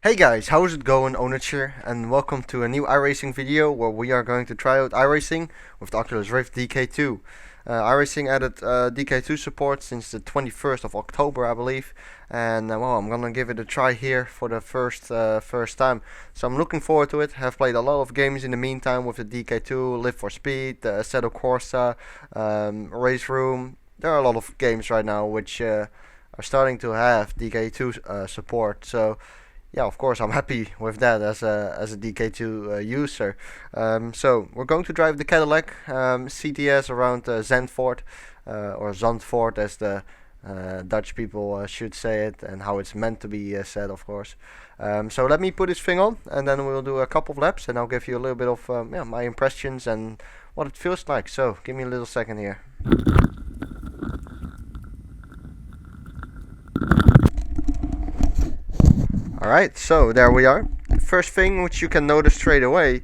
Hey guys, how's it going? Onich here, and welcome to a new iRacing video where we are going to try out iRacing with the Oculus Rift DK2. iRacing added DK2 support since the 21st of October, I believe, and well, I'm gonna give it a try here for the first time. So I'm looking forward to it. Have played a lot of games in the meantime with the DK2, Live for Speed, Assetto Corsa, Race Room. There are a lot of games right now which are starting to have DK2 support. So yeah, of course, I'm happy with that as a DK2 user. So we're going to drive the Cadillac CTS around Zandvoort, or Zandvoort as the Dutch people should say it, and how it's meant to be said, of course. So let me put this thing on, and then we'll do a couple of laps, and I'll give you a little bit of my impressions and what it feels like. So give me a little second here. Alright, so there we are. First thing which you can notice straight away,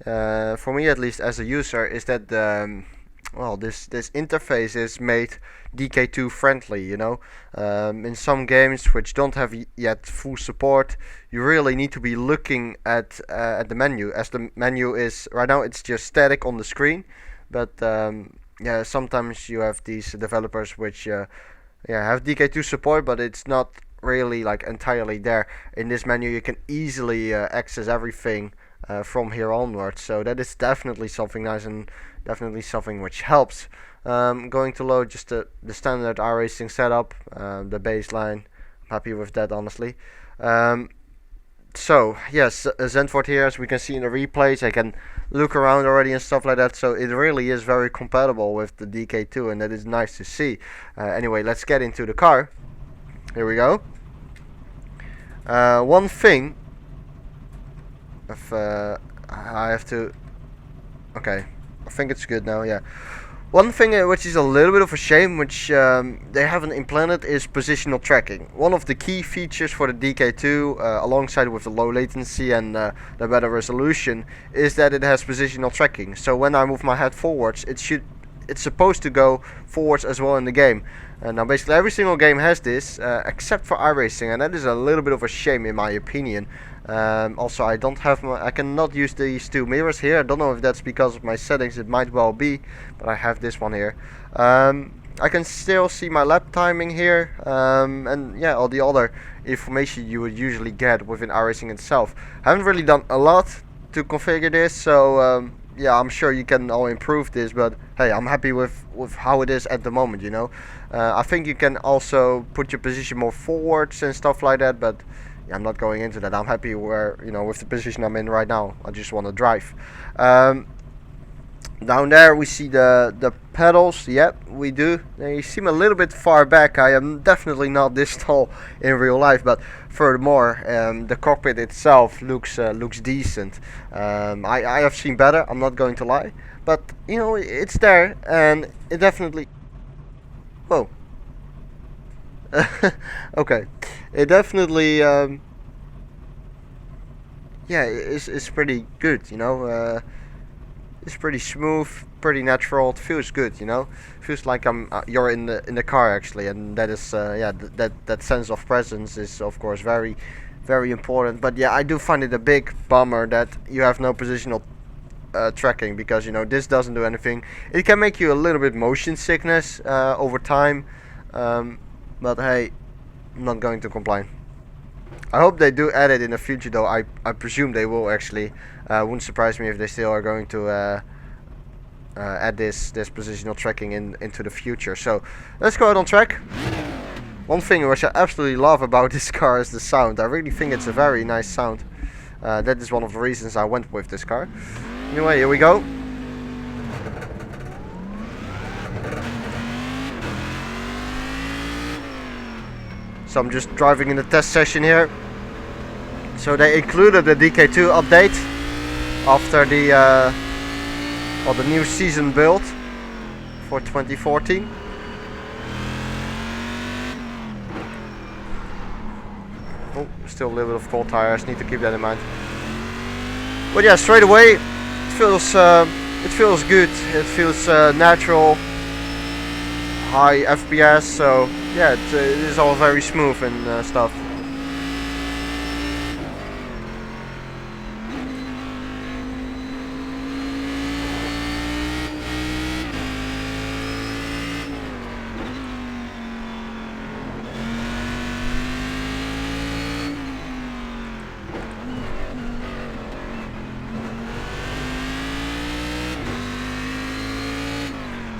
for me at least as a user, is that this interface is made DK2 friendly. In some games which don't have yet full support, you really need to be looking at the menu, as the menu is right now it's just static on the screen. But yeah, sometimes you have these developers which have DK2 support, but it's not really like entirely there. In this menu you can easily access everything from here onwards, so that is definitely something nice and definitely something which helps. Going to load just the standard iRacing setup, the baseline. I'm happy with that, honestly. So yes, Zandvoort here, as we can see in the replays, I can look around already and stuff like that, so it really is very compatible with the DK2, and that is nice to see. Anyway, let's get into the car. Here we go. One thing, if I have to, okay, I think it's good now, yeah. One thing which is a little bit of a shame, which they haven't implemented, is positional tracking. One of the key features for the DK2, alongside with the low latency and the better resolution, is that it has positional tracking. So when I move my head forwards, it's supposed to go forwards as well in the game. Now basically every single game has this, except for iRacing, and that is a little bit of a shame in my opinion. Also, I cannot use these two mirrors here. I don't know if that's because of my settings, it might well be, but I have this one here. I can still see my lap timing here, and yeah, all the other information you would usually get within iRacing itself. I haven't really done a lot to configure this, so yeah, I'm sure you can all improve this, but hey, I'm happy with how it is at the moment, I think you can also put your position more forwards and stuff like that, but yeah, I'm not going into that. I'm happy with the position I'm in right now. I just want to drive. Down there we see the pedals. Yep, we do. They seem a little bit far back. I am definitely not this tall in real life, but furthermore, the cockpit itself looks decent. I have seen better, I'm not going to lie, but it's there, and it definitely, whoa. Okay, it definitely yeah, it's pretty good, it's pretty smooth, pretty natural. It feels good, feels like you're in the car actually, and that is yeah, that sense of presence is of course very, very important. But yeah, I do find it a big bummer that you have no positional tracking, because this doesn't do anything. It can make you a little bit motion sickness over time, but hey, I'm not going to complain. I hope they do add it in the future, though. I presume they will actually. Wouldn't surprise me if they still are going to add this positional tracking into the future. So let's go out on track. One thing which I absolutely love about this car is the sound. I really think it's a very nice sound. That is one of the reasons I went with this car. Anyway, here we go. So I'm just driving in the test session here. So they included the DK2 update after the new season build for 2014. Oh, still a little bit of cold tires. Need to keep that in mind. But yeah, straight away it feels good. It feels natural. High FPS. So yeah, it is all very smooth and stuff.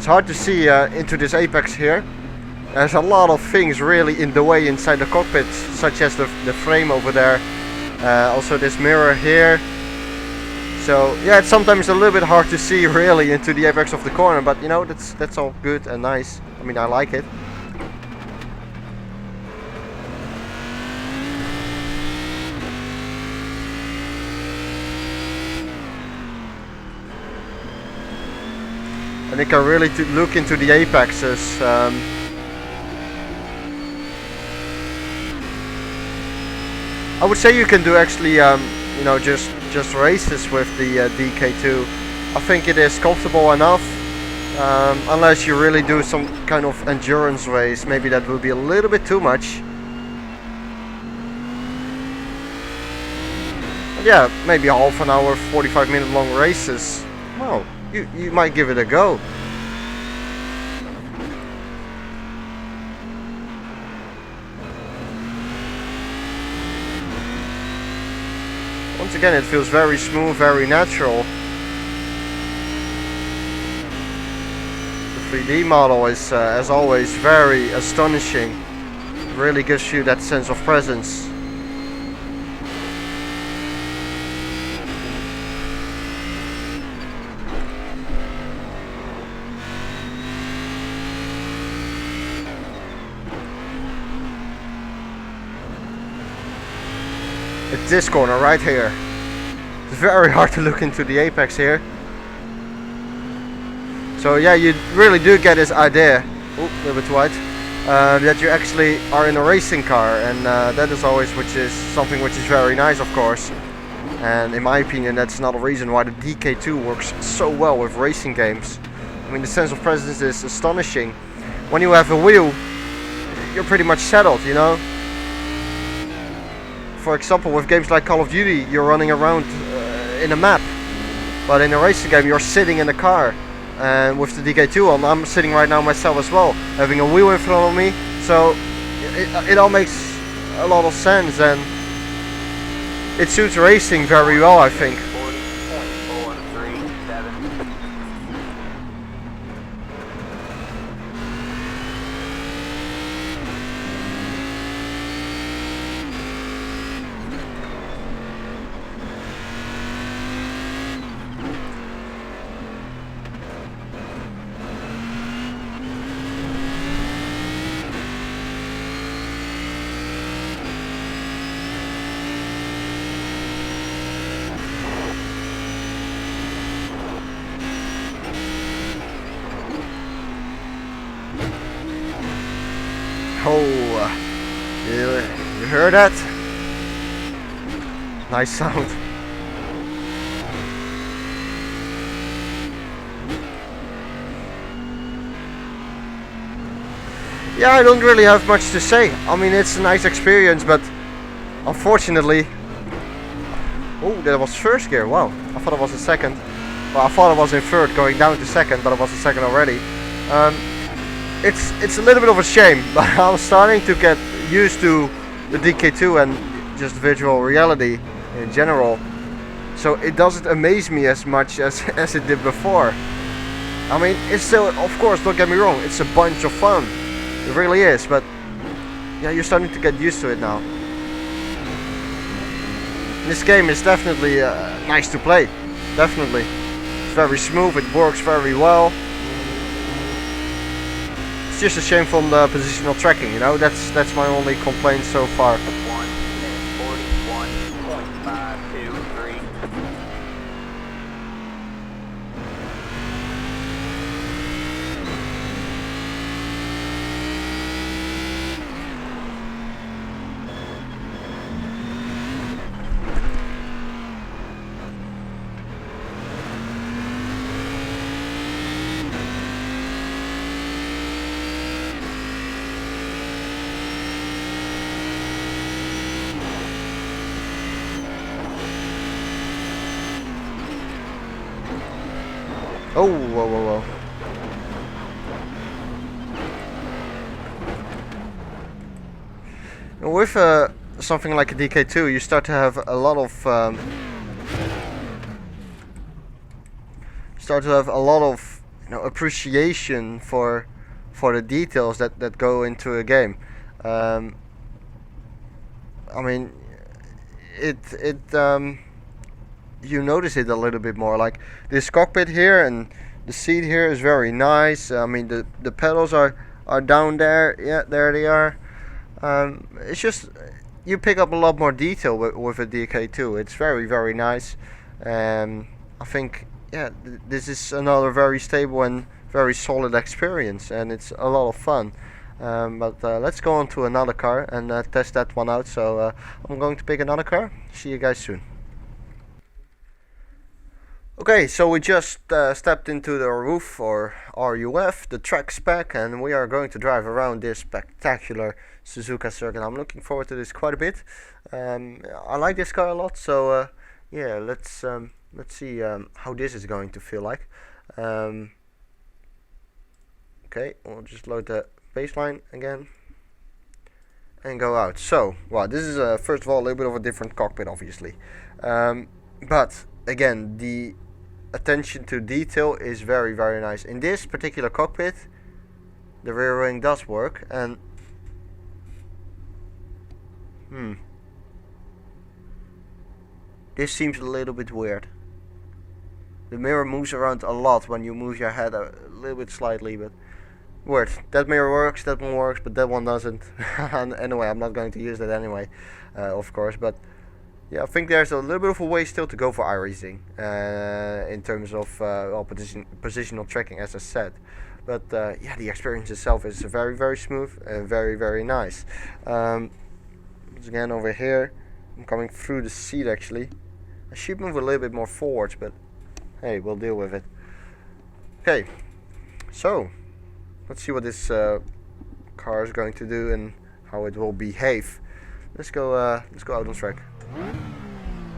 It's hard to see into this apex here. There's a lot of things really in the way inside the cockpit, such as the frame over there. Also this mirror here. So yeah, it's sometimes a little bit hard to see really into the apex of the corner, but you know, that's all good and nice. I mean, I like it. And you can really look into the apexes. I would say you can do actually, you know, just races with the DK2. I think it is comfortable enough, unless you really do some kind of endurance race. Maybe that will be a little bit too much. But yeah, maybe half an hour, 45-minute long races. Well, you might give it a go. Once again, it feels very smooth, very natural. The 3D model is, as always, very astonishing. It really gives you that sense of presence. It's this corner right here. It's very hard to look into the apex here. So yeah, you really do get this idea, a little bit wide, that you actually are in a racing car, and that is always something which is very nice, of course. And in my opinion, that's another reason why the DK2 works so well with racing games. I mean, the sense of presence is astonishing. When you have a wheel, you're pretty much settled, you know. For example, with games like Call of Duty, you're running around in a map, but in a racing game you're sitting in a car. And with the DK2 on, I'm sitting right now myself as well, having a wheel in front of me, so it all makes a lot of sense, and it suits racing very well, I think. Oh, you heard that? Nice sound. Yeah, I don't really have much to say. I mean, it's a nice experience, but unfortunately... Oh, that was first gear. Wow, I thought it was a second. Well, I thought it was in third, going down to second, but it was a second already. It's a little bit of a shame, but I'm starting to get used to the DK2 and just virtual reality in general. So it doesn't amaze me as much as it did before. I mean, it's still, of course, don't get me wrong, it's a bunch of fun. It really is, but yeah, you're starting to get used to it now. This game is definitely nice to play, definitely. It's very smooth, it works very well. It's just a shame from the positional tracking, you know, that's my only complaint so far. 1:41.523. Oh, whoa, whoa, whoa. With something like a DK2, you start to have a lot of appreciation for the details that go into a game. I mean, it you notice it a little bit more. Like this cockpit here and the seat here is very nice. I mean, the pedals are down there. Yeah, there they are. It's just you pick up a lot more detail with a DK2. It's very nice. I think this is another very stable and very solid experience, and it's a lot of fun. But let's go on to another car and test that one out. So I'm going to pick another car. See you guys soon. Okay, so we just stepped into the roof, or RUF, the track spec, and we are going to drive around this spectacular Suzuka circuit. I'm looking forward to this quite a bit. I like this car a lot, so yeah, let's see how this is going to feel like. Okay, we'll just load the baseline again and go out. So, well, this is first of all a little bit of a different cockpit, obviously, but again, the attention to detail is very nice. In this particular cockpit, the rear wing does work, and this seems a little bit weird. The mirror moves around a lot when you move your head a little bit slightly, but weird. That mirror works, that one works, but that one doesn't. And anyway, I'm not going to use that anyway, of course, but yeah, I think there's a little bit of a way still to go for iRacing in terms of well, positional tracking, as I said. But yeah, the experience itself is very smooth and very nice. Once again, over here, I'm coming through the seat actually. I should move a little bit more forwards, but hey, we'll deal with it. Okay, so let's see what this car is going to do and how it will behave. Let's go out on track.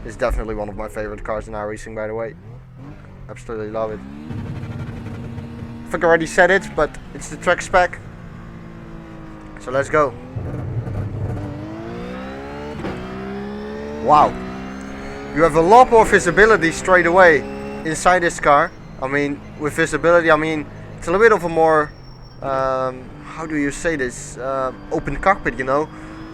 It's definitely one of my favorite cars in iRacing, by the way. Absolutely love it. I think I already said it, but it's the track spec. So let's go. Wow. You have a lot more visibility straight away inside this car. I mean, with visibility, I mean, it's a little bit of a more, how do you say this, open cockpit, you know.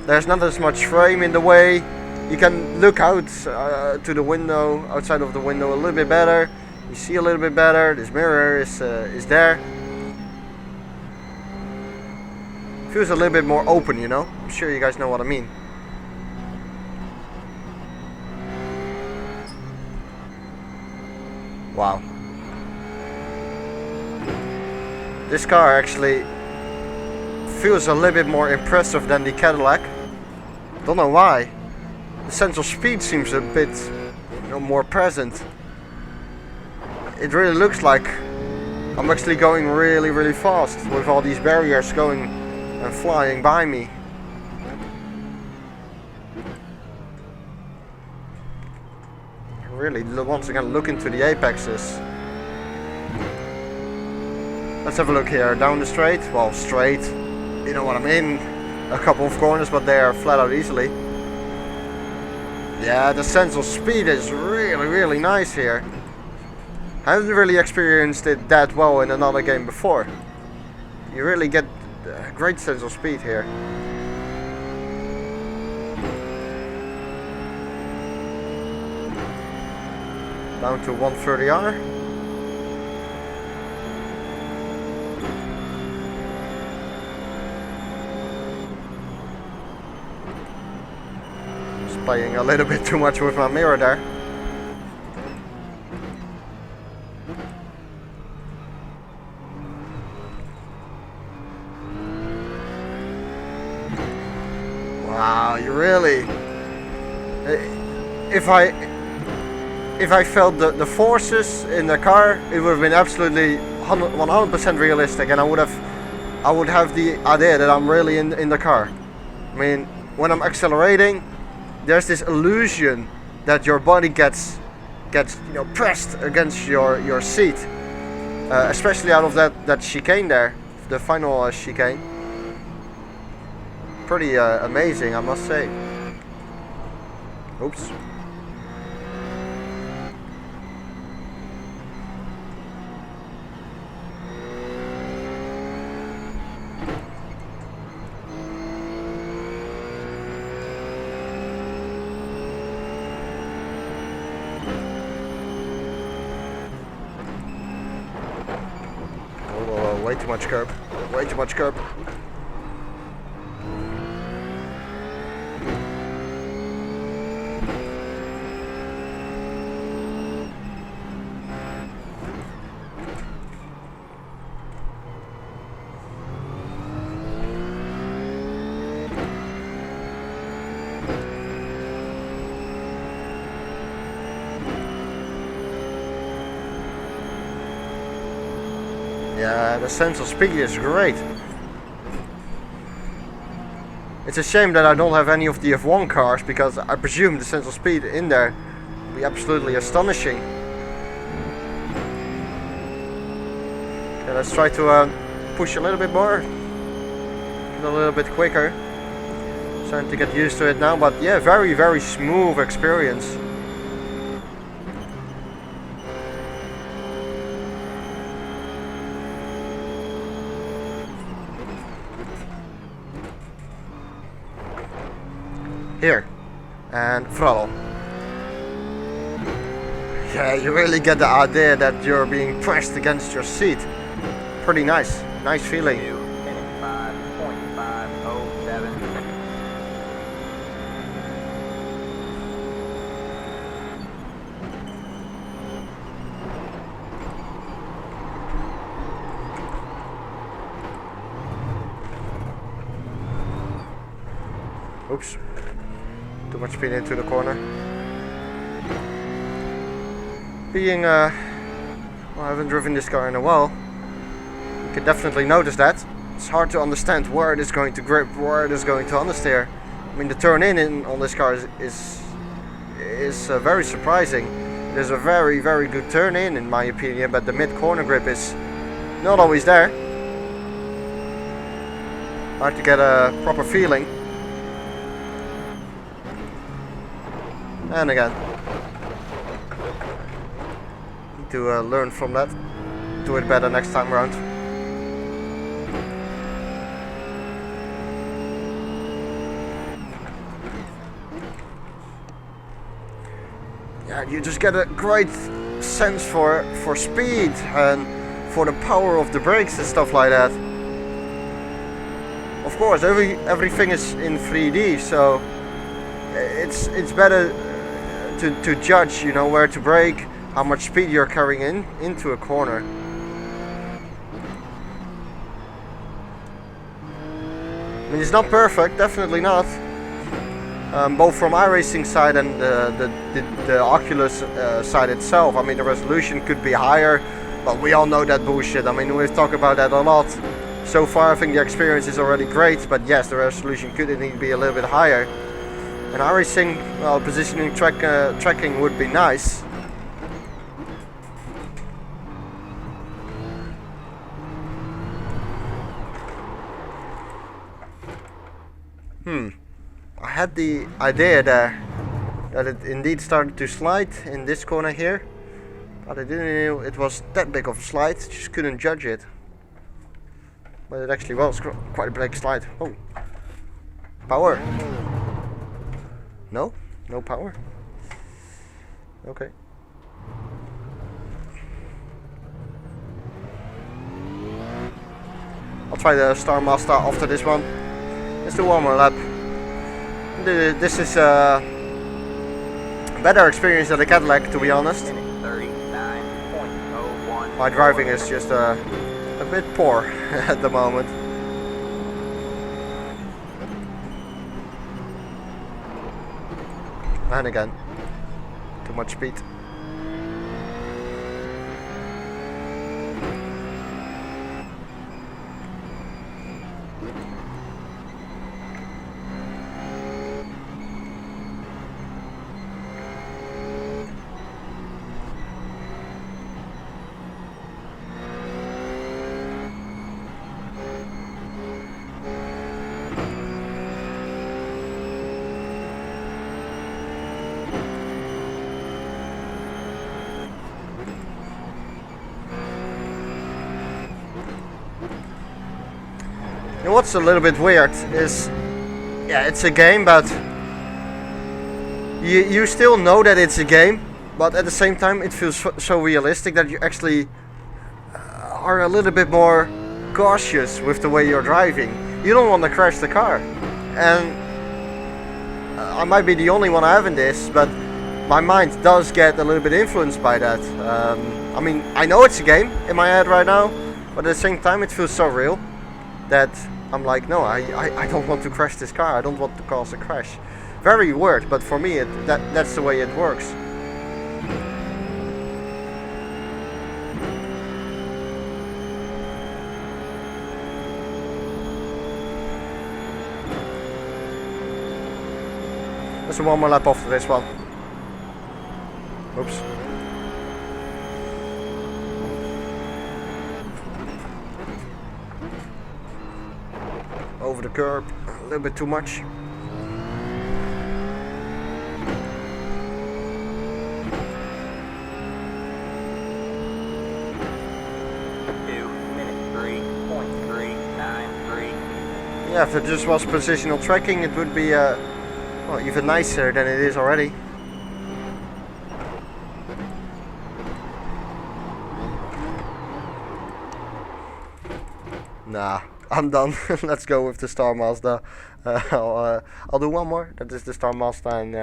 There's not as much frame in the way. You can look out to the window, outside of the window a little bit better. You see a little bit better. This mirror is there. Feels a little bit more open, you know. I'm sure you guys know what I mean. Wow. This car actually feels a little bit more impressive than the Cadillac. Don't know why. The sense of speed seems a bit, more present. It really looks like I'm actually going really fast with all these barriers going and flying by me. Really, once again, look into the apexes. Let's have a look here. Down the straight. Well, straight. You know what I mean. A couple of corners, but they are flat out easily. Yeah, the sense of speed is really nice here. I haven't really experienced it that well in another game before. You really get a great sense of speed here. Down to 130R. Playing a little bit too much with my mirror there. Wow, you really... If I felt the forces in the car, it would have been absolutely 100% realistic, and I would have the idea that I'm really in the car. I mean, when I'm accelerating, there's this illusion that your body gets pressed against your seat, especially out of that chicane there, the final chicane. Pretty amazing, I must say. Oops. way too much curb. Way too much curb. Yeah, the sense of speed is great. It's a shame that I don't have any of the F1 cars, because I presume the sense of speed in there will be absolutely astonishing. Okay, let's try to push a little bit more. Get a little bit quicker. Starting to get used to it now, but yeah, very, very smooth experience. Here, and throttle. Yeah, you really get the idea that you're being pressed against your seat. Pretty nice, nice feeling. 5.507. Oops. Too much speed into the corner. Being, well, I haven't driven this car in a while. You can definitely notice that. It's hard to understand where it is going to grip, where it is going to understeer. I mean, the turn in on this car is very surprising. There's a very, very good turn in my opinion, but the mid corner grip is not always there. Hard to get a proper feeling. And again, need to learn from that, do it better next time around. Yeah, you just get a great sense for speed and for the power of the brakes and stuff like that. Of course, everything is in 3D, so it's better to judge, you know, where to brake, how much speed you're carrying into a corner. I mean, it's not perfect, definitely not. Both from iRacing side and the Oculus side itself. I mean, the resolution could be higher, but we all know that bullshit. I mean, we've talked about that a lot. So far, I think the experience is already great, but yes, the resolution could indeed be a little bit higher. And iRacing, well, positioning tracking would be nice. I had the idea there that it indeed started to slide in this corner here, but I didn't know it was that big of a slide, just couldn't judge it. But it actually was quite a big slide. Oh, power. No? No power? Okay. I'll try the Star Mazda after this one. Let's do one more lap. This is a better experience than the Cadillac, to be honest. 39.01. My driving is just a bit poor at the moment. And again, too much speed. And what's a little bit weird is, yeah, it's a game, but you still know that it's a game, but at the same time it feels so realistic that you actually are a little bit more cautious with the way you're driving. You don't want to crash the car. And I might be the only one having this, but my mind does get a little bit influenced by that. I mean, I know it's a game in my head right now, but at the same time it feels so real that I'm like, no, I don't want to crash this car. I don't want to cause a crash. Very weird, but for me that's the way it works. There's one more lap after this one. Oops. Over the curb, a little bit too much. Yeah, if it just was positional tracking, it would be well, even nicer than it is already. Nah, I'm done. Let's go with the Star Mazda. I'll do one more. That is the Star Mazda, and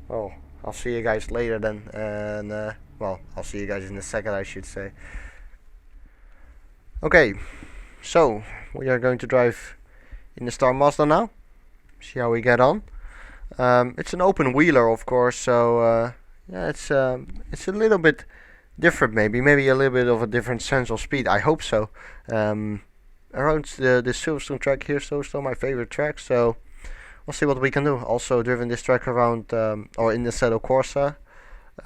well, I'll see you guys later then. And well, I'll see you guys in a second, I should say. Okay, so we are going to drive in the Star Mazda now. See how we get on. It's an open wheeler, of course, so yeah, it's a little bit different, maybe a little bit of a different sense of speed. I hope so. Around the Silverstone track here, Silverstone, my favorite track. So we'll see what we can do. Also driven this track around or in the Assetto Corsa.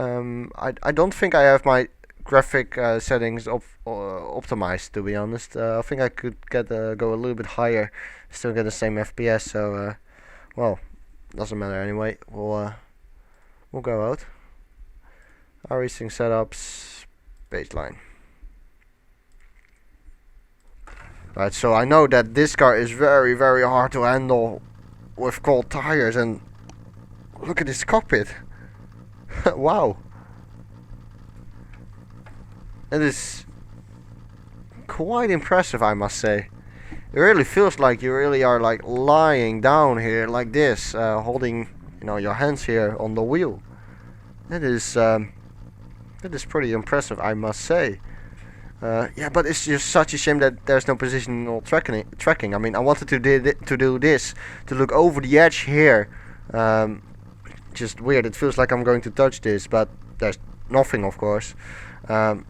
I don't think I have my graphic settings optimized, to be honest. I think I could get go a little bit higher, still get the same FPS. So well, doesn't matter anyway. We'll go out. iRacing setups, baseline. Right, so I know that this car is very hard to handle with cold tires, and look at this cockpit. Wow. It is quite impressive, I must say. It really feels like you really are like lying down here like this, holding, you know, your hands here on the wheel. That is pretty impressive, I must say. Yeah, but it's just such a shame that there's no positional tracking. I mean, I wanted to do this, to look over the edge here. Just weird. It feels like I'm going to touch this, but there's nothing, of course.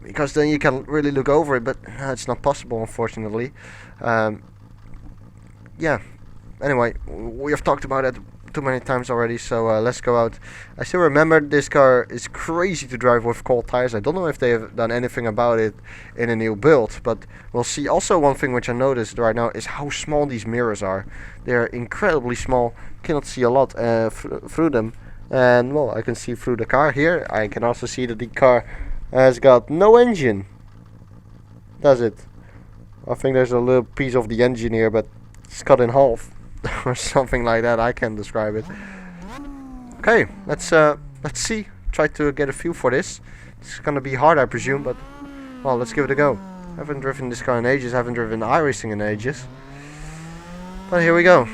Because then you can really look over it, but it's not possible, unfortunately. Yeah. Anyway, we have talked about it too many times already, so let's go out. I still remember this car is crazy to drive with cold tires. I don't know if they have done anything about it in a new build, but we'll see. Also, one thing which I noticed right now is how small these mirrors are. They're incredibly small. Cannot see a lot through them, and well, I can see through the car here. I can also see that the car has got no engine, does it? I think there's a little piece of the engine here, but it's cut in half. Or something like that. I can't describe it. Okay, let's see. Try to get a feel for this. It's gonna be hard, I presume, but well, let's give it a go. I haven't driven this car in ages. I haven't driven iRacing in ages. But here we go.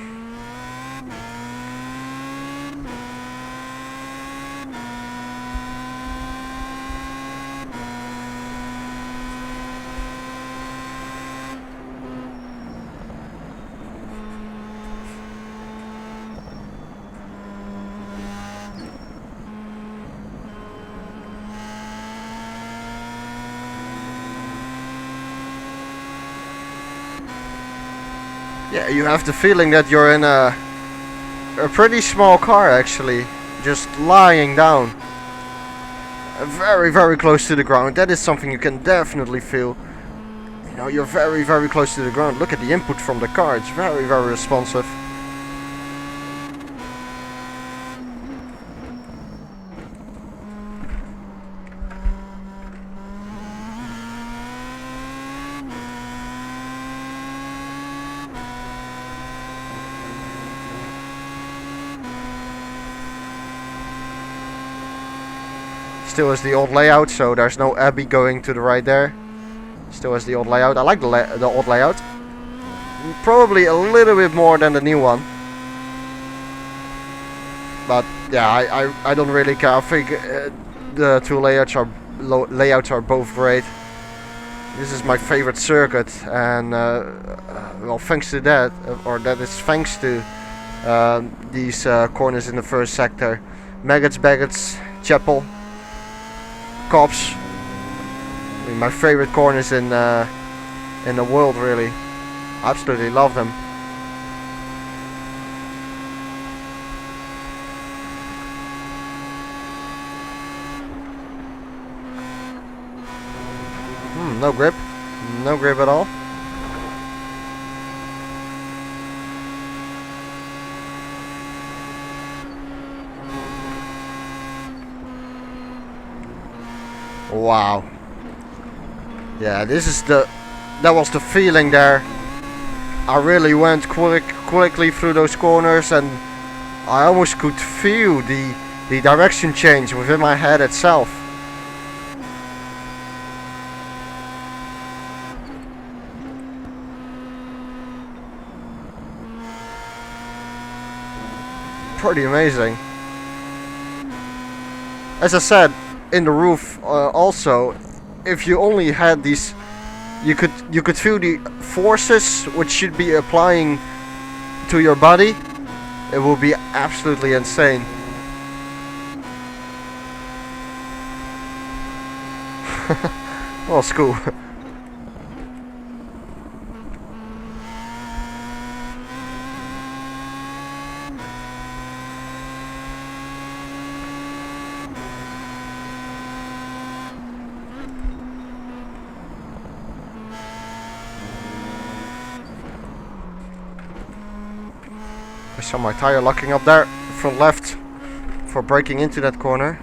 Yeah, you have the feeling that you're in a pretty small car, actually, just lying down, very close to the ground. That is something you can definitely feel. You know, you're very close to the ground. Look at the input from the car; it's very responsive. Still is the old layout, so there's no Abbey going to the right there. Still has the old layout. I like the old layout. Probably a little bit more than the new one. But yeah, I don't really care. I think the two layouts are both great. This is my favorite circuit, and well, thanks to that, or that is thanks to these corners in the first sector. Maggots, Baggots, Chapel, Cops. I mean, my favorite corners in the world, really. Absolutely love them. No grip. No grip at all. Wow. Yeah, this is that was the feeling there. I really went quickly through those corners, and I almost could feel the direction change within my head itself. Pretty amazing. As I said, in the roof also, if you only had these, you could feel the forces which should be applying to your body. It will be absolutely insane. Well, it's cool. I saw my tire locking up there, front left, for braking into that corner.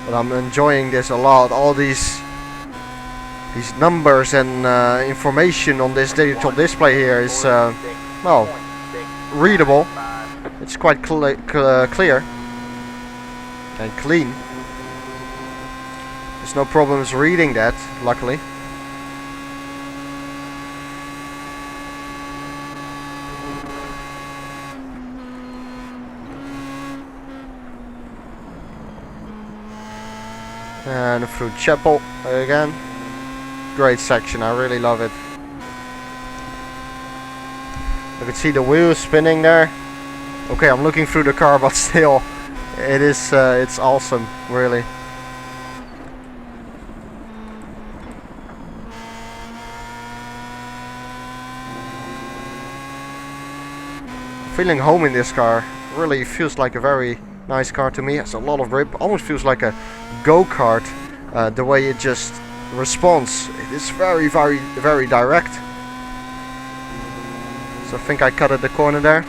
But I'm enjoying this a lot. All these numbers and information on this digital display here is well, readable. It's quite clear and clean. There's no problems reading that, luckily. And through Chapel again. Great section, I really love it. You can see the wheels spinning there. Okay, I'm looking through the car, but still, it is it's awesome, really. Feeling home in this car. Really feels like a very nice car to me. It has a lot of grip. Almost feels like a go-kart. The way it just responds. It is very, very, very direct. So I think I cut at the corner there.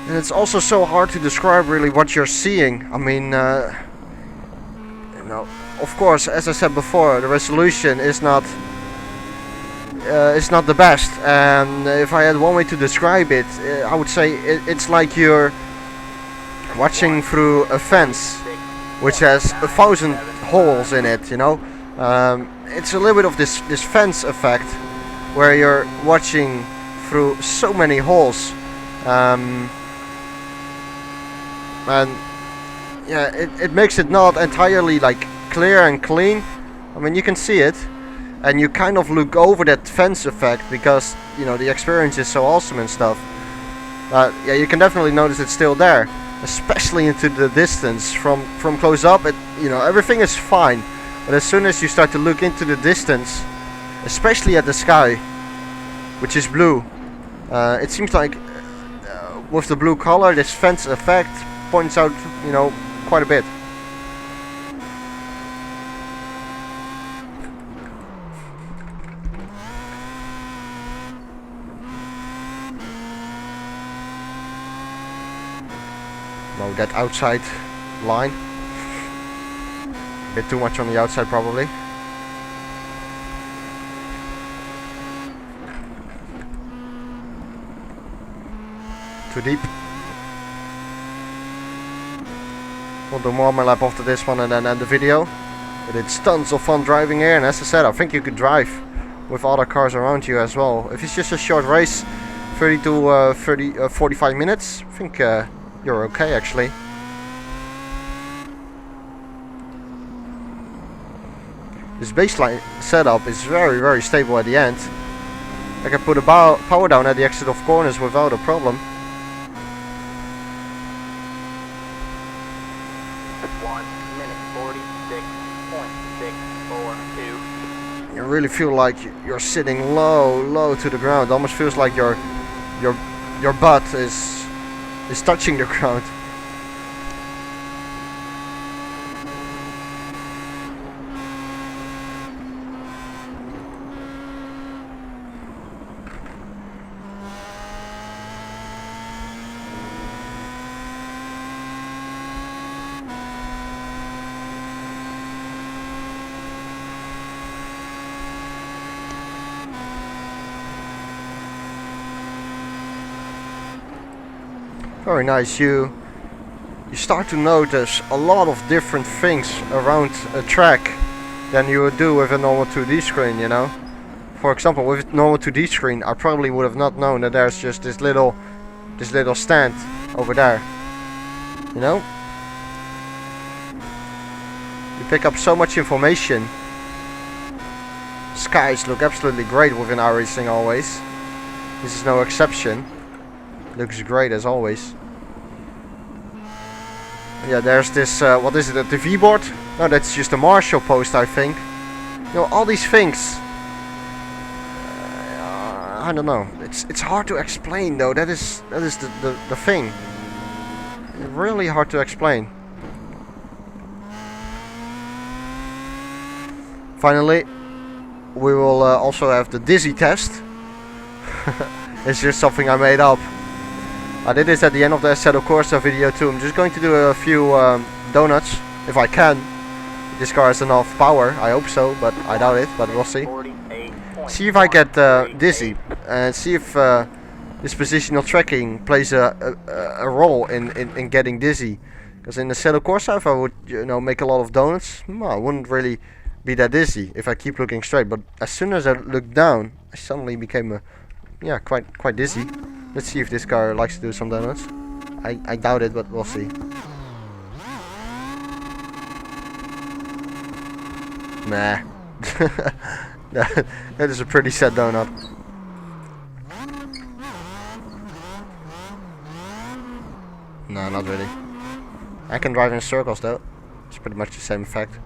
And it's also so hard to describe really what you're seeing. I mean, you know, of course, as I said before, the resolution is not the best. And if I had one way to describe it, I would say it's like you're watching through a fence, which has 1,000 holes in it. You know, it's a little bit of this fence effect, where you're watching through so many holes. And yeah, it makes it not entirely like clear and clean. I mean, you can see it, and you kind of look over that fence effect because, you know, the experience is so awesome and stuff. Yeah, you can definitely notice it's still there, especially into the distance. From close up, you know, everything is fine, but as soon as you start to look into the distance, especially at the sky, which is blue, it seems like with the blue color, this fence effect points out, you know, quite a bit. No, that outside line. A bit too much on the outside probably. Too deep. We'll do more my lap after this one and then end the video. But it's tons of fun driving here, and as I said, I think you could drive with other cars around you as well. If it's just a short race, 30 to 45 minutes, I think you're okay actually. This baseline setup is very stable at the end. I can put a power down at the exit of corners without a problem. You really feel like you're sitting low to the ground. Almost feels like your butt is touching the ground. Very nice. You start to notice a lot of different things around a track than you would do with a normal 2D screen, you know. For example, with a normal 2D screen, I probably would have not known that there's just this little stand over there, you know. You pick up so much information. Skies look absolutely great within iRacing always. This is no exception. Looks great as always. Yeah, there's this, what is it, the V-board? No, that's just a Marshall post, I think. You know, all these things. I don't know. It's hard to explain though. That is the thing. Really hard to explain. Finally, we will also have the dizzy test. It's just something I made up. I did this at the end of the Assetto Corsa video too. I'm just going to do a few donuts, if I can. This car has enough power, I hope so, but I doubt it, but we'll see. See if I get dizzy, and see if this positional tracking plays a role in getting dizzy. Because in the Assetto Corsa, if I would, you know, make a lot of donuts, well, I wouldn't really be that dizzy if I keep looking straight. But as soon as I looked down, I suddenly became quite dizzy. Let's see if this car likes to do some donuts. I doubt it, but we'll see. Nah. that is a pretty sad donut. No, not really. I can drive in circles though. It's pretty much the same effect,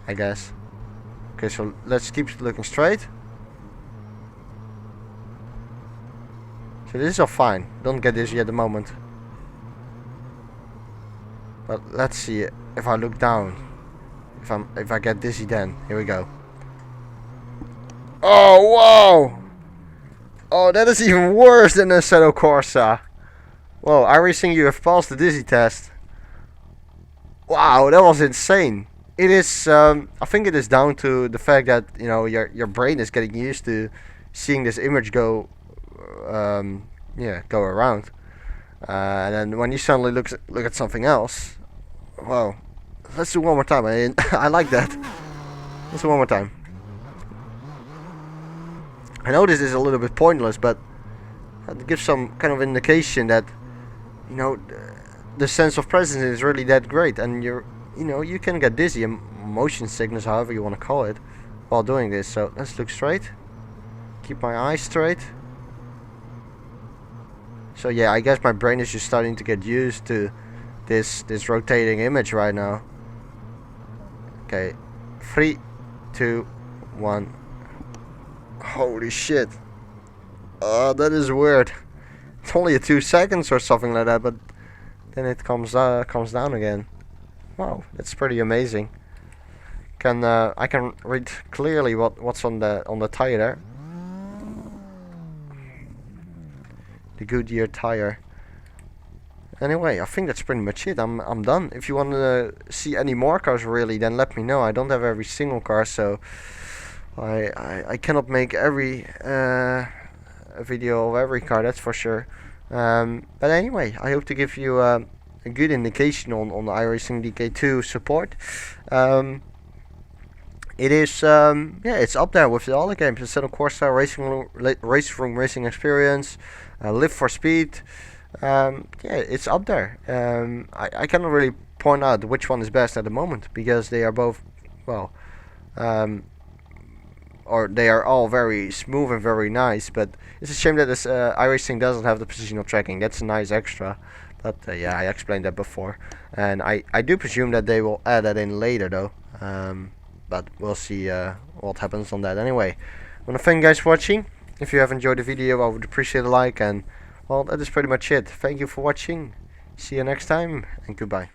I guess. Okay, so let's keep looking straight. So this is all fine. Don't get dizzy at the moment. But let's see if I look down. If I get dizzy then. Here we go. Oh wow! Oh, that is even worse than the Assetto Corsa. Whoa, iRacing, you have passed the dizzy test. Wow, that was insane. It is I think it is down to the fact that, you know, your brain is getting used to seeing this image go go around, and then when you suddenly look at something else, wow. Let's do one more time. I like that. Let's do one more time. I know this is a little bit pointless, but it gives some kind of indication that, you know, the sense of presence is really that great, and you can get dizzy, motion sickness, however you want to call it, while doing this. So let's look straight. Keep my eyes straight. So yeah, I guess my brain is just starting to get used to this rotating image right now. Okay, 3, 2, 1. Holy shit! Oh, that is weird. It's only a 2 seconds or something like that, but then it comes down again. Wow, that's pretty amazing. I can read clearly what's on the tire there. The Goodyear tire. Anyway, I think that's pretty much it. I'm done. If you want to see any more cars really, then let me know. I don't have every single car, so I cannot make every a video of every car, that's for sure. But anyway, I hope to give you a good indication on the iRacing DK2 support. It is yeah, it's up there with the other games. Instead of Corsa, Race Room Racing Experience, Live for Speed. Yeah, it's up there. I cannot really point out which one is best at the moment, because they are both, well, or they are all very smooth and very nice. But it's a shame that this iRacing doesn't have the positional tracking. That's a nice extra. But yeah, I explained that before, and I do presume that they will add that in later though. But we'll see what happens on that. Anyway, I want to thank you guys for watching. If you have enjoyed the video, I would appreciate a like, and well, that is pretty much it. Thank you for watching. See you next time, and goodbye.